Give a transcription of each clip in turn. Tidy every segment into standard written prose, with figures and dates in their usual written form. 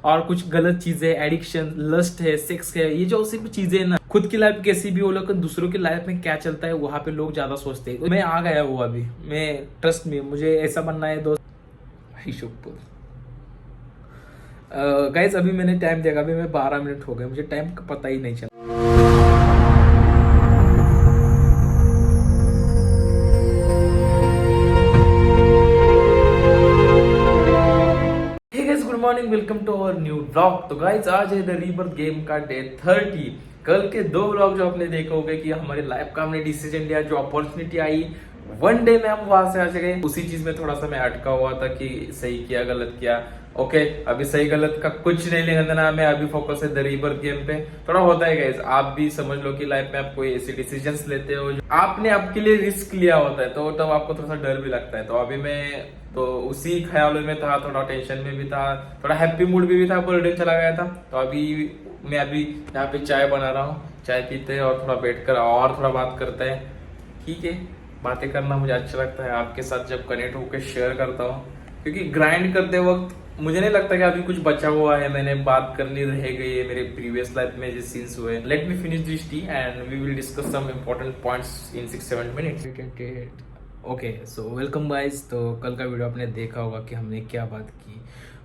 और कुछ गलत चीजें, एडिक्शन, लस्ट है, सेक्स है, ये जो सिर्फ चीजें ना, खुद की लाइफ कैसी भी हो लेकिन दूसरों की लाइफ में क्या चलता है वहां पे लोग ज्यादा सोचते हैं। मैं आ गया हूँ अभी, मैं ट्रस्ट में, मुझे ऐसा बनना है दोस्त। गाइस अभी मैंने टाइम देखा, अभी मैं 12 मिनट हो गए, मुझे टाइम का पता ही नहीं चला। Good morning, welcome to our new vlog. तो गाइस आज है द रीबर्थ गेम का डे 30। कल के 2 व्लॉग जो आपने देखे होंगे कि हमारी लाइफ का हमने डिसीजन लिया, जो अपॉर्चुनिटी आई वन डे में हम वहां से आ गए, उसी चीज में थोड़ा सा मैं अटका हुआ था कि सही किया गलत किया। ओके अभी सही गलत का कुछ नहीं लेना देना, मैं अभी फोकस है द रीबर्थ गेम पे। थोड़ा होता है गाइस, आप भी समझ लो कि लाइफ में आप कोई ऐसे डिसीजंस लेते हो जो आपने आपके लिए रिस्क लिया होता है, तो तब आपको थोड़ा सा डर भी लगता है। तो अभी मैं तो उसी ख्यालों में था, थोड़ा टेंशन में भी था, थोड़ा हैप्पी मूड भी था, बर्थडे चला गया था। तो अभी मैं यहाँ पे चाय बना रहा हूँ, चाय पीते हैं और थोड़ा बैठकर और थोड़ा बात करते हैं। ठीक है, बातें करना मुझे अच्छा लगता है, आपके साथ जब कनेक्ट होकर शेयर करता हूँ, क्योंकि ग्राइंड करते वक्त मुझे नहीं लगता कि अभी कुछ बचा हुआ है, मैंने बात करनी रह गई है मेरे प्रीवियस लाइफ में जो सीन्स हुए। Let me finish this tea and we will discuss some important points in 6-7 minutes. Okay so welcome guys. तो कल का वीडियो आपने देखा होगा कि हमने क्या बात की।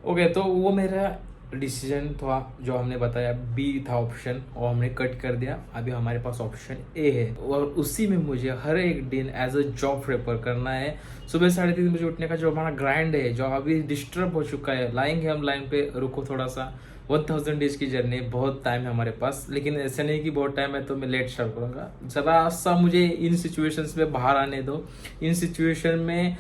ओके तो वो मेरा डिसीजन था जो हमने बताया, बी था ऑप्शन, और हमने कट कर दिया। अभी हमारे पास ऑप्शन ए है और उसी में मुझे हर एक दिन एज अ जॉब प्रेफर करना है। सुबह 3:30 बजे उठने का जो हमारा ग्राइंड है, जो अभी डिस्टर्ब हो चुका है, लाएंगे हम लाइन पे। रुको थोड़ा सा, 1000 डेज की जर्नी, बहुत टाइम है हमारे पास, लेकिन ऐसा नहीं कि बहुत टाइम है तो मैं लेट स्टार्ट करूंगा। जरा सा मुझे इन सिचुएशंस में बाहर आने दो। इन सिचुएशन में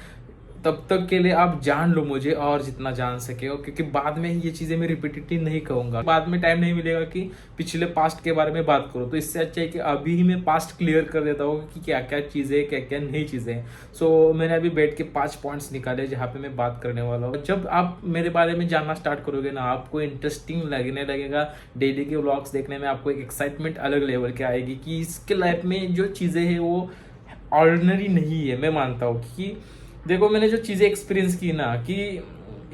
तब तक के लिए आप जान लो मुझे, और जितना जान सके हो, क्योंकि बाद में ये चीजें मैं रिपीटेटिव नहीं कहूंगा, बाद में टाइम नहीं मिलेगा कि पिछले पास्ट के बारे में बात करो। तो इससे अच्छा है कि अभी ही मैं पास्ट क्लियर कर देता हूँ कि क्या क्या चीजें, क्या क्या नई चीजें। सो मैंने अभी बैठ के 5 पॉइंट्स निकाले जहाँ पे मैं बात करने वाला हूँ। जब आप मेरे बारे में जानना स्टार्ट करोगे ना, आपको इंटरेस्टिंग लगने लगेगा। डेली के व्लॉग्स देखने में आपको एक एक्साइटमेंट अलग लेवल की आएगी कि इसके लाइफ में जो चीजें हैं वो ऑर्डिनरी नहीं है। मैं मानता हूँ कि देखो, मैंने जो चीजें एक्सपीरियंस की ना, कि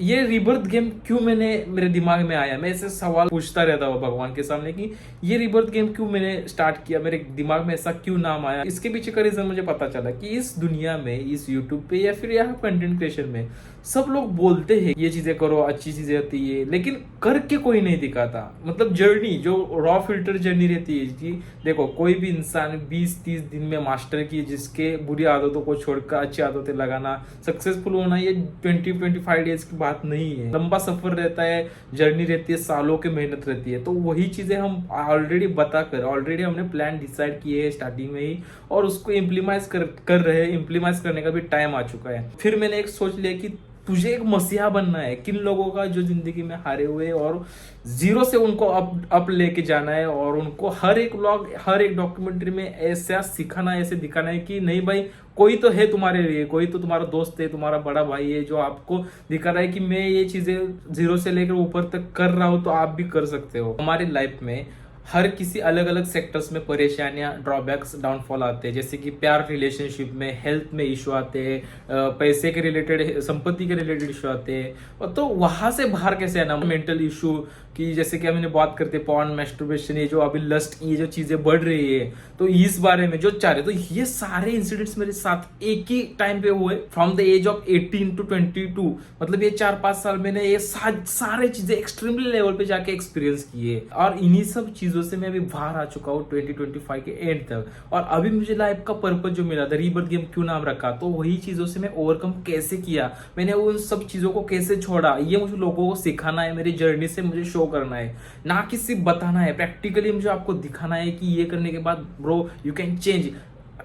ये रिबर्थ गेम क्यों मैंने मेरे दिमाग में आया, मैं ऐसे सवाल पूछता रहता हूँ भगवान के सामने कि ये रिबर्थ गेम क्यों मैंने स्टार्ट किया, मेरे दिमाग में ऐसा क्यों नाम आया। इसके पीछे का रीजन मुझे पता चला कि इस दुनिया में, इस यूट्यूब पे या फिर यहाँ कंटेंट क्रिएशन में सब लोग बोलते हैं ये चीजें करो, अच्छी चीजें होती है, लेकिन करके कोई नहीं दिखाता। मतलब जर्नी, जो रॉ फिल्टर जर्नी रहती है कि देखो, कोई भी इंसान 20-30 दिन में मास्टर की, जिसके बुरी आदतों को छोड़कर अच्छी आदतें लगाना, सक्सेसफुल होना, ये 20-25 डेज की बात नहीं है। लंबा सफर रहता है, जर्नी रहती है, सालों की मेहनत रहती है। तो वही चीजें हम ऑलरेडी बताकर, ऑलरेडी हमने प्लान डिसाइड किए है स्टार्टिंग में ही, और उसको इम्प्लीमाइज कर रहे हैं। इम्प्लीमाइज करने का भी टाइम आ चुका है। फिर मैंने एक सोच लिया कि तुझे एक मसीहा बनना है, किन लोगों का जो जिंदगी में हारे हुए और जीरो से उनको अप लेके जाना है, और उनको हर एक व्लॉग, हर एक डॉक्यूमेंट्री में ऐसा सिखाना है, ऐसे दिखाना है कि नहीं भाई, कोई तो है तुम्हारे लिए, कोई तो तुम्हारा दोस्त है, तुम्हारा बड़ा भाई है, जो आपको दिखा रहा है कि मैं ये चीजें जीरो से लेकर ऊपर तक कर रहा हूं, तो आप भी कर सकते हो। हमारी लाइफ में हर किसी अलग अलग सेक्टर्स में परेशानियां, ड्रॉबैक्स, डाउनफॉल आते हैं। जैसे कि प्यार रिलेशनशिप में, हेल्थ में इशू आते हैं, पैसे के रिलेटेड, संपत्ति के रिलेटेड इशू आते हैं। और तो वहां से बाहर कैसे आना, मेंटल इशू की, जैसे कि हमने बात करते हैं पॉर्न, मैस्टरबेशन, ये जो अभी लस्ट, ये जो चीजें बढ़ रही है, तो इस बारे में जो चाह रहे, तो ये सारे इंसिडेंट्स मेरे साथ एक ही टाइम पे हुए, from the age of 18 to 22। मतलब ये 4-5 साल मैंने ये सारे चीजें एक्सट्रीमली लेवल पे जाके एक्सपीरियंस किए, और इन्हीं सब चीजों से मैं अभी बाहर आ चुका हूँ 2025 के एंड तक। और अभी मुझे लाइफ का पर्पस जो मिला, द रीबर्थ गेम क्यों नाम रखा, तो वही चीजों से मैं ओवरकम कैसे किया, मैंने उन सब चीजों को कैसे छोड़ा, ये मुझे लोगों को सिखाना है। मेरी जर्नी से मुझे शो करना है, ना कि सिर्फ बताना है। प्रैक्टिकली मुझे आपको दिखाना है कि ये करने के बाद ब्रो यू कैन चेंज।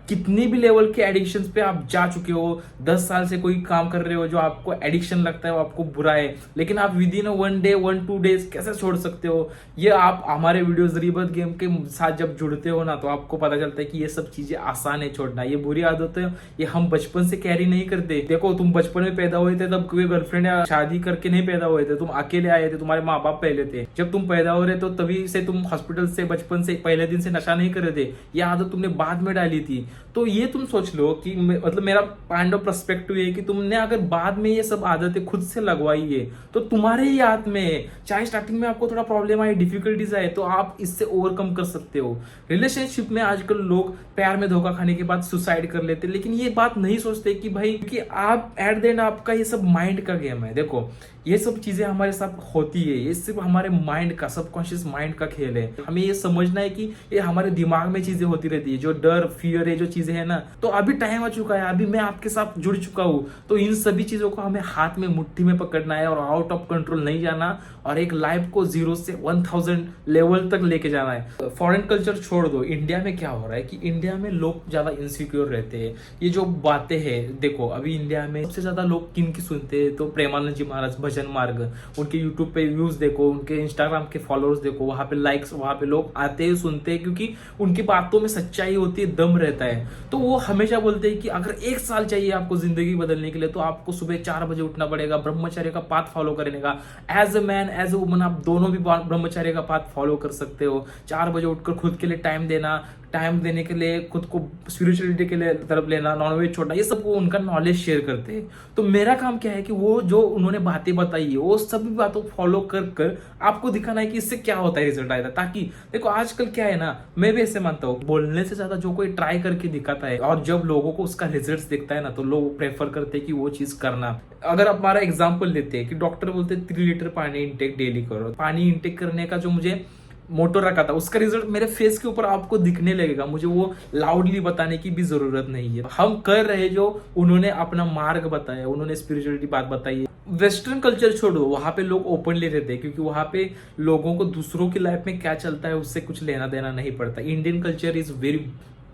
कितनी भी लेवल के एडिक्शंस पे आप जा चुके हो, 10 साल से कोई काम कर रहे हो जो आपको एडिक्शन लगता है, वो आपको बुरा है, लेकिन आप विद इन 1 डे 1-2 डेज कैसे छोड़ सकते हो। ये आप हमारे वीडियोस रीबर्थ गेम के साथ जब जुड़ते हो ना, तो आपको पता चलता है कि ये सब चीजें आसान है छोड़ना। ये बुरी आदत है, ये हम बचपन से कैरी नहीं करते। देखो, तुम बचपन में पैदा हुए थे तब कोई गर्लफ्रेंड या शादी करके नहीं पैदा हुए थे, तुम अकेले आए थे, तुम्हारे माँ बाप पहले थे। जब तुम पैदा हो रहे तो तभी से तुम हॉस्पिटल से, बचपन से, पहले दिन से नशा नहीं कर रहे थे, ये आदत तुमने बाद में डाली थी। तो ये तुम सोच लो कि मतलब मेरा पॉइंट ऑफ पर्सपेक्टिव है कि तुमने अगर बाद में ये सब आदतें खुद से लगवाई है तो तुम्हारे ही हाथ में है। चाहे स्टार्टिंग में आपको थोड़ा प्रॉब्लम आए, डिफिकल्टीज आए, तो आप इससे ओवरकम कर सकते हो। रिलेशनशिप में आजकल लोग प्यार में धोखा खाने के बाद सुसाइड कर लेते, लेकिन ये बात नहीं सोचते कि भाई कि आप एट द एंड आपका ये सब माइंड का गेम है। देखो ये सब चीजें हमारे साथ होती है, ये सिर्फ हमारे माइंड का, सबकॉन्शियस माइंड का खेल है। हमें ये समझना है कि ये हमारे दिमाग में चीजें होती रहती है, जो डर फियर है, जो चीजें है ना। तो अभी टाइम आ चुका है, अभी मैं आपके साथ जुड़ चुका हूँ, तो इन सभी चीजों को हमें हाथ में मुट्ठी में पकड़ना है और आउट ऑफ कंट्रोल नहीं जाना, और एक लाइफ को 0 से 1000 लेवल तक लेके जाना है। फॉरेन कल्चर छोड़ दो, इंडिया में क्या हो रहा है कि इंडिया में लोग ज्यादा इनसिक्योर रहते हैं। ये जो बातें हैं, देखो अभी इंडिया में सबसे ज्यादा लोग किन की सुनते हैं, तो प्रेमानंद जी महाराज भजन मार्ग, उनके यूट्यूब पे व्यूज देखो, उनके इंस्टाग्राम के फॉलोअर्स देखो, वहां पे लाइक्स, वहां पे लोग आते हैं सुनते हैं, क्योंकि उनकी बातों में सच्चाई होती है, दम रहता है। तो वो हमेशा बोलते हैं कि अगर 1 साल चाहिए आपको जिंदगी बदलने के लिए, तो आपको सुबह 4 बजे उठना पड़ेगा, ब्रह्मचर्य का पाथ फॉलो करने का। As a man as a woman आप दोनों भी ब्रह्मचर्य का पाथ फॉलो कर सकते हो। 4 बजे उठकर खुद के लिए टाइम देना, टाइम देने के लिए खुद को स्पिरिचुअलिटी के लिए तरफ लेना, नॉनवेज छोड़ना, ये सब वो उनका नॉलेज शेयर करते हैं। तो मेरा काम क्या है कि वो जो उन्होंने बातें बताई है वो सभी बातों को फॉलो कर कर आपको दिखाना है कि इससे क्या होता है, रिजल्ट आएगा। ताकि देखो आजकल क्या है ना, मैं भी ऐसे मानता हूँ, बोलने से ज्यादा जो कोई ट्राई करके दिखाता है और जब लोगों को उसका रिजल्ट दिखता है ना, तो लोग प्रेफर करते हैं कि वो चीज करना। अगर आप हमारा एग्जाम्पल लेते हैं कि डॉक्टर बोलते हैं 3 लीटर पानी इंटेक डेली करो, पानी इंटेक करने का जो मुझे मोटो रखा था उसका रिजल्ट मेरे फेस के ऊपर आपको दिखने लगेगा, मुझे वो लाउडली बताने की भी जरूरत नहीं है। हम कर रहे जो उन्होंने अपना मार्ग बताया, उन्होंने स्पिरिचुअलिटी बात बताई है। वेस्टर्न कल्चर छोड़ो, वहां पे लोग ओपनली रहते हैं, क्योंकि वहां पे लोगों को दूसरों की लाइफ में क्या चलता है उससे कुछ लेना देना नहीं पड़ता। Indian culture is very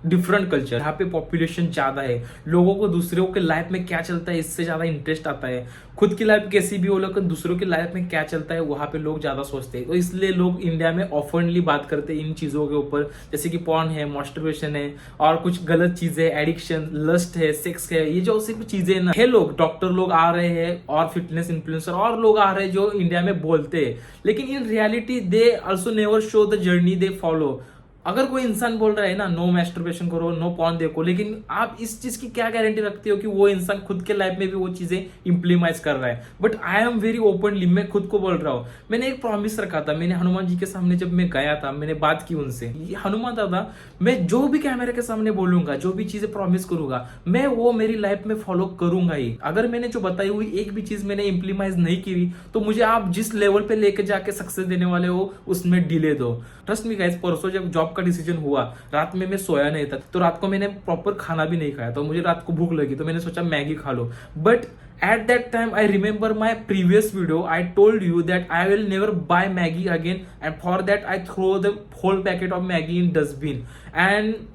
different culture, यहाँ पे पॉपुलेशन ज्यादा है, लोगों को दूसरों के लाइफ में क्या चलता है इससे ज्यादा इंटरेस्ट आता है। खुद की लाइफ कैसी भी हो, लेकिन दूसरों की लाइफ में क्या चलता है वहां पे लोग ज्यादा सोचते हैं। तो इसलिए लोग इंडिया में ऑफनली बात करते हैं इन चीजों के ऊपर, जैसे कि पॉर्न है, मास्टरबेशन है, और कुछ गलत चीजें, एडिक्शन, लस्ट है, सेक्स है, ये जो सिर्फ चीजें ना है। लोग डॉक्टर लोग आ रहे हैं और फिटनेस इन्फ्लुएंसर और लोग आ रहे हैं जो इंडिया में बोलते हैं, लेकिन in reality they also never show the journey they follow. अगर कोई इंसान बोल रहा है ना नो मैस्टरबेशन करो, नो पॉर्न देखो, लेकिन आप इस चीज की क्या गारंटी रखते हो कि वो इंसान खुद के लाइफ में भी वो चीजें इंप्लीमाइज कर रहा है। But I am very openly, मैं खुद को बोल रहा हूँ, मैंने एक प्रॉमिस रखा था, मैंने हनुमान जी के सामने जब मैं गया था, मैंने बात की उनसे, हनुमान दादा मैं जो भी कैमरे के सामने बोलूंगा, जो भी चीजें प्रॉमिस करूंगा, मैं वो मेरी लाइफ में फॉलो करूंगा ही। अगर मैंने जो बताई हुई एक भी चीज मैंने इंप्लीमाइज नहीं की तो मुझे आप जिस लेवल पे लेके जाके सक्सेस देने वाले हो उसमें डिले दो। ट्रस्ट मी गाइस, परसों जब जॉब का डिसीजन हुआ, रात में मैं सोया नहीं था, तो रात को मैंने प्रॉपर खाना भी नहीं खाया, तो मुझे रात को भूख लगी, तो मैंने सोचा मैगी खा लो। But at that time I remember my previous video, I told you that I will never buy Maggie again, and for that I throw the whole packet of Maggie in dustbin। And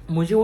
मुझे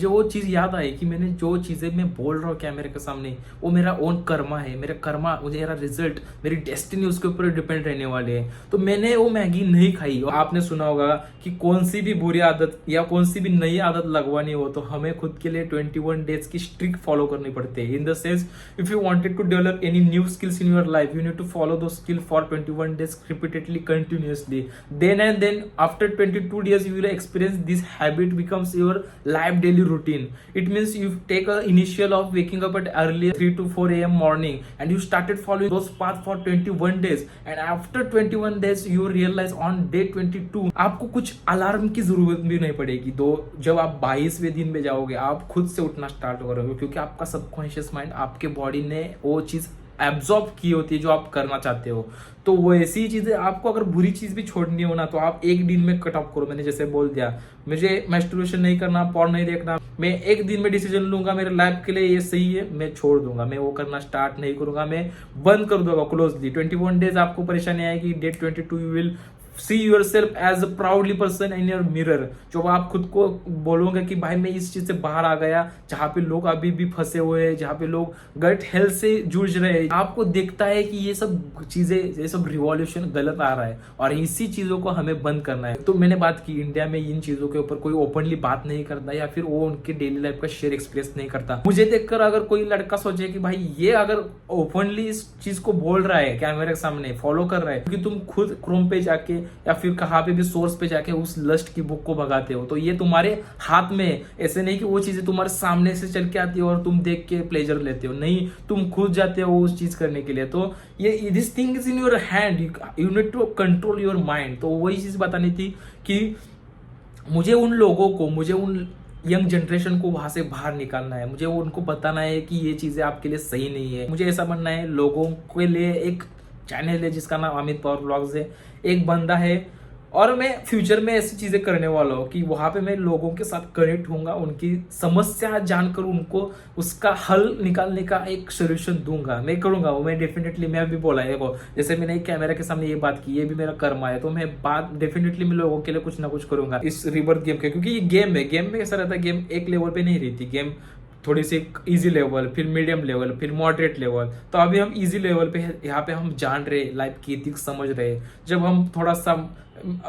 वो चीज याद आई कि मैंने जो चीजें मैं बोल रहा हूँ कैमरे के सामने, वो मेरा ओन कर्मा है, मेरा कर्मा, मुझे मेरा रिजल्ट, मेरी डेस्टिनी उसके ऊपर डिपेंड रहने वाले हैं। तो मैंने वो मैगी नहीं खाई। आपने सुना होगा कि कौन सी भी बुरी आदत या कौन सी भी नई आदत लगवानी हो तो हमें खुद के लिए 21 डेज की स्ट्रिक फॉलो करनी पड़ती है। In the sense, if you wanted to develop any new skills in your life, you need to follow the skill for 21 days repeatedly, continuously. Then and then after 22 days you will experience this habit becomes your life daily routine. It means you take a initial of waking up at early 3 to 4 a.m. morning, and you started following those path for 21 days, and after 21 days you realize on day 22 आपको कुछ alarm की जरूरत भी नहीं पड़ेगी। तो जब आप 22वें दिन में जाओगे आप खुद से उठना स्टार्ट करोगे, क्योंकि आपका सबकॉन्शियस माइंड, आपके बॉडी ने वो चीज एब्जॉर्ब की होती है जो आप करना चाहते हो। तो वो ऐसी चीजें, आपको अगर बुरी चीज भी छोड़नी हो ना तो आप एक दिन में कट ऑफ करो। मैंने जैसे बोल दिया, मुझे मैस्टरबेशन नहीं करना, पॉर्न नहीं देखना, मैं एक दिन में डिसीजन लूंगा मेरे लाइफ के लिए ये सही है, मैं छोड़ दूंगा, मैं वो करना स्टार्ट नहीं करूंगा, मैं बंद कर दूंगा क्लोजली। 21 डेज आपको परेशानी आएगी, day 22 you will see yourself as a proudly person in your mirror. जो आप खुद को बोलोगे कि भाई मैं इस चीज से बाहर आ गया, जहां पे लोग अभी भी फंसे हुए हैं, जहां पे लोग गट हेल्थ से जूझ रहे हैं, आपको दिखता है कि ये सब चीजें, ये सब रिवॉल्यूशन गलत आ रहा है और इसी चीजों को हमें बंद करना है। तो मैंने बात की, इंडिया में इन चीजों के ऊपर कोई ओपनली बात नहीं करता या फिर वो उनके डेली लाइफ का शेयर एक्सपीरियंस नहीं करता। मुझे देखकर अगर कोई लड़का सोचे कि भाई ये अगर ओपनली इस चीज को बोल रहा है कैमरे के सामने, फॉलो कर रहा है, क्योंकि तुम खुद क्रोम पे जाके या फिर कहाँ पे भी सोर्स पे जाके उस लस्ट की बुक को भगाते हो। तो ये तुम्हारे हाथ में, ऐसे नहीं कि वो चीजें तुम्हारे सामने से चल के आती है और तुम देख के प्लेजर लेते हो, नहीं, तुम खुद जाते हो उस चीज करने के लिए। तो ये this thing is in your hand, you need to control your mind. तो वही चीज बतानी थी कि मुझे उन लोगों को, मुझे उन यंग जनरेशन को वहां से बाहर निकालना है, मुझे उनको बताना है कि ये चीजें आपके लिए सही नहीं है। मुझे ऐसा बनना है, लोगों के लिए एक चैनल है जिसका नाम अमित पावर ब्लॉग्स है, एक बंदा है, और मैं फ्यूचर में ऐसी चीजें करने वाला हूँ कि वहां पे मैं लोगों के साथ कनेक्ट होऊंगा, उनकी समस्या जानकर उनको उसका हल निकालने का एक सोल्यूशन दूंगा, मैं करूंगा वो। मैं डेफिनेटली, मैं भी बोला है, देखो जैसे मैंने कैमरा के सामने ये बात की, ये भी मेरा कर्मा है, तो मैं बात डेफिनेटली मैं लोगों के लिए कुछ ना कुछ करूंगा इस रिबर्थ गेम के, क्योंकि ये गेम है। गेम में कैसा रहता है, गेम एक लेवल पे नहीं रहती, गेम थोड़ी सी इजी लेवल, फिर मीडियम लेवल, फिर मॉडरेट लेवल। तो अभी हम इजी लेवल पे यहाँ पे हम जान रहे, लाइफ की एथिक्स समझ रहे। जब हम थोड़ा सा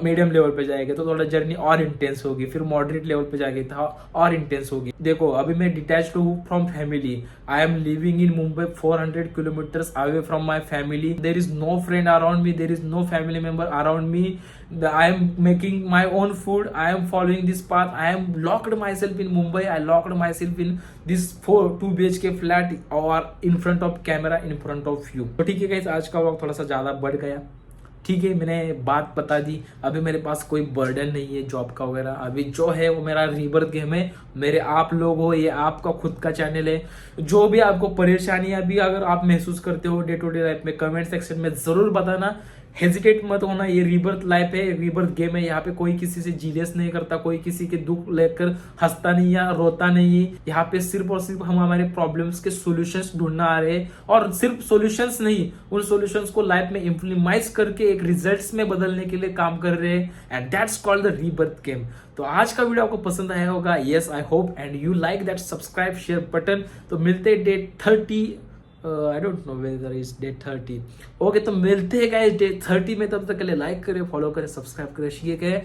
मीडियम लेवल पे जाएंगे तो थोड़ा जर्नी और इंटेंस होगी, फिर मॉडरेट लेवल पे जाएंगे तो और इंटेंस होगी। देखो अभी मैं डिटैच्ड हूँ from family, I am living in Mumbai 400 kilometres away from my family, there is no friend around me, there is no family member around me, I am making my own food, I am following this path, I am locked myself in Mumbai, I locked myself in this 2 BHK flat और in front of camera, in front of you. तो ठीक है guys, आज का vlog थोड़ा सा ज्यादा बढ़ गया, ठीक है, मैंने बात बता दी। अभी मेरे पास कोई बर्डन नहीं है जॉब का वगैरह, अभी जो है वो मेरा रिबर्थ गेम है। मेरे आप लोग हो, ये आपका खुद का चैनल है। जो भी आपको परेशानियां भी अगर आप महसूस करते हो डे टू डे लाइफ में, कमेंट सेक्शन में जरूर बताना, हेजिटेट मत होना। ये रिबर्थ लाइफ है, रिबर्थ गेम है, यहाँ पे कोई किसी से जीलियस नहीं करता, कोई किसी के दुख लेकर हंसता नहीं या रोता नहीं। यहाँ पे सिर्फ और सिर्फ हम हमारे प्रॉब्लम्स के सॉल्यूशंस ढूंढना आ रहे हैं, और सिर्फ सॉल्यूशंस नहीं, उन सॉल्यूशंस को लाइफ में इम्प्लीमाइज करके एक रिजल्ट्स में बदलने के लिए काम कर रहे हैं, and that's called the rebirth game. तो आज का वीडियो आपको पसंद आया होगा, yes I hope, and you like that subscribe share button. तो मिलते हैं day 30, I don't know whether is day 30। Okay, तो मिलते हैं गाइस डे 30 में। तब तक के लिए लाइक करें, फॉलो करें, सब्सक्राइब करें, शेयर करें।